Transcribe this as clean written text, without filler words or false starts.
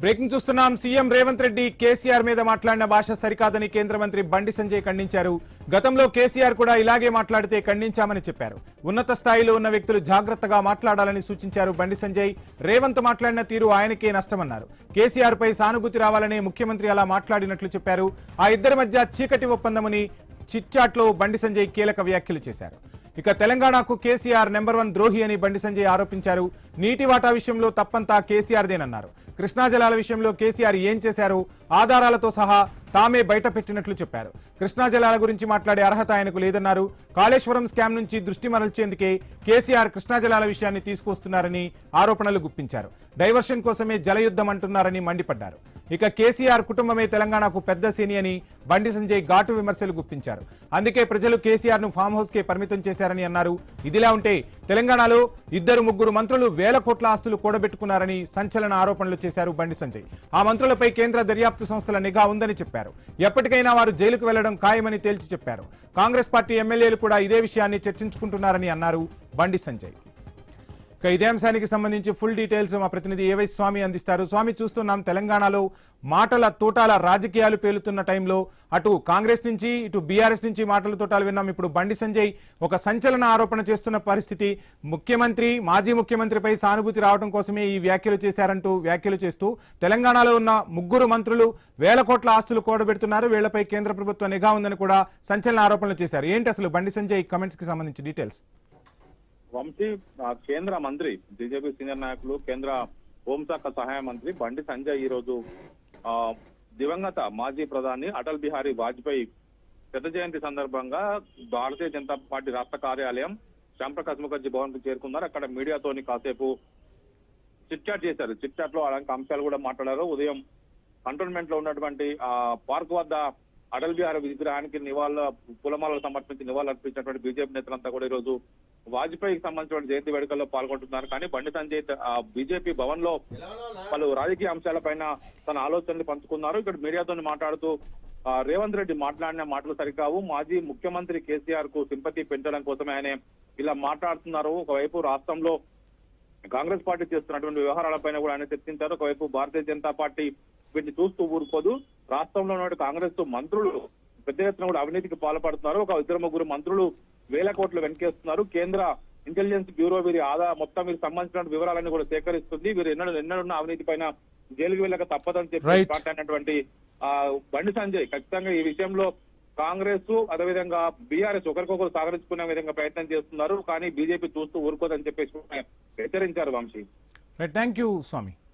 Breaking చూస్తున్నాం. CM Revanth Reddy KCR మీద మాట్లాడిన భాష సరికాదని కేంద్ర మంత్రి బండి సంజయ్ ఖండించారు. గతంలో కేసీఆర్ కూడా ఇలాగే మాట్లాడితే ఖండించామని చెప్పారు. ఉన్నత స్థాయిలో ఉన్న వ్యక్తులు జాగ్రత్తగా మాట్లాడాలని సూచించారు బండి సంజయ్. రేవంత్ మాట్లాడిన తీరు ఆయనకే నష్టమన్నారు. కేసీఆర్ పై సానుభూతి రావాలనే ముఖ్యమంత్రి అలా మాట్లాడినట్లు చెప్పారు. ఆ ఇద్దరి మధ్య చీకటి ఒప్పందమని చిట్చాట్లో బండి సంజయ్ కీలక వ్యాఖ్యలు చేశారు. ఇక తెలంగాణకు కేసీఆర్ నెంబర్ 1 ద్రోహి అని బండి సంజయ్ ఆరోపించారు. నీటి వాటా విషయంలో తప్పంతా కేసీఆర్దేనన్నారు. కృష్ణా జలాల విషయంలో కేసీఆర్ ఏం చేశారు ఆధారాలతో సహా తామే బయట పెట్టినట్లు చెప్పారు. కృష్ణా జలాల గురించి మాట్లాడే అర్హత ఆయనకు లేదన్నారు. కాళేశ్వరం స్కామ్ నుంచి దృష్టి మరల్చేందుకే కేసీఆర్ కృష్ణా జలాల విషయాన్ని తీసుకొస్తున్నారని ఆరోపణలు గుప్పించారు. డైవర్షన్ కోసమే జలయుద్ధం అంటున్నారని మండిపడ్డారు. ఇక కేసీఆర్ కుటుంబమే తెలంగాణకు పెద్ద శని అని బండి సంజయ్ ఘాటు విమర్శలు గుప్పించారు. అందుకే ప్రజలు కేసీఆర్ ను ఫామ్ హౌస్ కే పరిమితం చేశారని అన్నారు. ఇదిలా ఉంటే తెలంగాణలో 2-3 మంత్రులు వేల కోట్ల ఆస్తులు కూడబెట్టుకున్నారని సంచలన ఆరోపణలు చేశారు బండి సంజయ్. ఆ మంత్రులపై కేంద్ర దర్యాప్తు సంస్థల నిఘా ఉందని చెప్పారు. ఎప్పటికైనా వారు జైలుకు వెళ్లడం ఖాయమని తేల్చి చెప్పారు. కాంగ్రెస్ పార్టీ ఎమ్మెల్యేలు కూడా ఇదే విషయాన్ని చర్చించుకుంటున్నారని అన్నారు బండి సంజయ్. ఇదే అంశానికి సంబంధించి ఫుల్ డీటెయిల్స్ మా ప్రతినిధి ఏవై స్వామి అందిస్తారు. స్వామి, చూస్తున్నాం తెలంగాణలో మాటల తోటాల రాజకీయాలు పేలుతున్న టైంలో అటు కాంగ్రెస్ నుంచి ఇటు బీఆర్ఎస్ నుంచి మాటల తోటాలు విన్నాం. ఇప్పుడు బండి సంజయ్ ఒక సంచలన ఆరోపణ చేస్తున్న పరిస్థితి. మాజీ ముఖ్యమంత్రిపై సానుభూతి రావడం కోసమే ఈ వ్యాఖ్యలు చేశారంటూ వ్యాఖ్యలు చేస్తూ తెలంగాణలో ఉన్న 3 మంత్రులు వేల కోట్ల ఆస్తులు కూడబెడుతున్నారు, వీళ్లపై కేంద్ర ప్రభుత్వ నిఘా ఉందని కూడా సంచలన ఆరోపణలు చేశారు. ఏంటి అసలు బండి సంజయ్ కమెంట్స్ కి సంబంధించి డీటెయిల్స్? వంశీ, కేంద్ర మంత్రి బీజేపీ సీనియర్ నాయకులు కేంద్ర హోంశాఖ సహాయ మంత్రి బండి సంజయ్ ఈ రోజు దివంగత మాజీ ప్రధాని అటల్ బిహారీ వాజ్పేయి పెద్ద జయంతి సందర్భంగా భారతీయ జనతా పార్టీ రాష్ట్ర కార్యాలయం శ్యాంప్రకాశ్ ముఖర్జీ భవన్ కు చేరుకున్నారు. అక్కడ మీడియాతోని కాసేపు చిట్ చాట్ చేశారు. చిట్ చాట్ లో అలాంటి అంశాలు కూడా మాట్లాడారు. ఉదయం కంటోన్మెంట్ లో ఉన్నటువంటి పార్క్ వద్ద అటల్ బిహారీ విగ్రహానికి పూలమాలలు సమర్పించి నివాళులు అర్పించినటువంటి బీజేపీ నేతలంతా కూడా ఈ రోజు వాజ్పేయికి సంబంధించిన జయంతి వేడుకల్లో పాల్గొంటున్నారు. కానీ బండి సంజయ్ బీజేపీ భవన్ లో పలు రాజకీయ అంశాలపైన తన ఆలోచనలు పంచుకున్నారు. ఇక్కడ మీడియాతో మాట్లాడుతూ రేవంత్ రెడ్డి మాట్లాడిన మాటలు సరికావు, మాజీ ముఖ్యమంత్రి కేసీఆర్ కు సింపతి పెంచడం కోసమే ఆయన ఇలా మాట్లాడుతున్నారు. ఒకవైపు రాష్ట్రంలో కాంగ్రెస్ పార్టీ చేస్తున్నటువంటి వ్యవహారాలపైన కూడా ఆయన చర్చించారు. ఒకవైపు భారతీయ జనతా పార్టీ వీటిని చూస్తూ ఊరుకోదు. రాష్ట్రంలో ఉన్న కాంగ్రెస్ మంత్రులు పెద్ద ఎత్తున కూడా అవినీతికి పాల్పడుతున్నారు. ఒక 2-3 మంత్రులు వేల కోట్లు వెనకేస్తున్నారు. కేంద్ర ఇంటెలిజెన్స్ బ్యూరో వీరి మొత్తం వీరికి సంబంధించిన వివరాలన్నీ కూడా సేకరిస్తుంది. వీరు ఎన్నడున్న అవినీతి పైన జైలుకు వెళ్ళక తప్పదని చెప్పి మాట్లాడినటువంటి బండి సంజయ్ ఖచ్చితంగా ఈ విషయంలో కాంగ్రెస్ అదేవిధంగా బీఆర్ఎస్ ఒకరికొకరు సహకరించుకునే విధంగా ప్రయత్నం చేస్తున్నారు. కానీ బీజేపీ చూస్తూ ఊరుకోదని చెప్పేసి హెచ్చరించారు. Vamshi, thank you Swamy.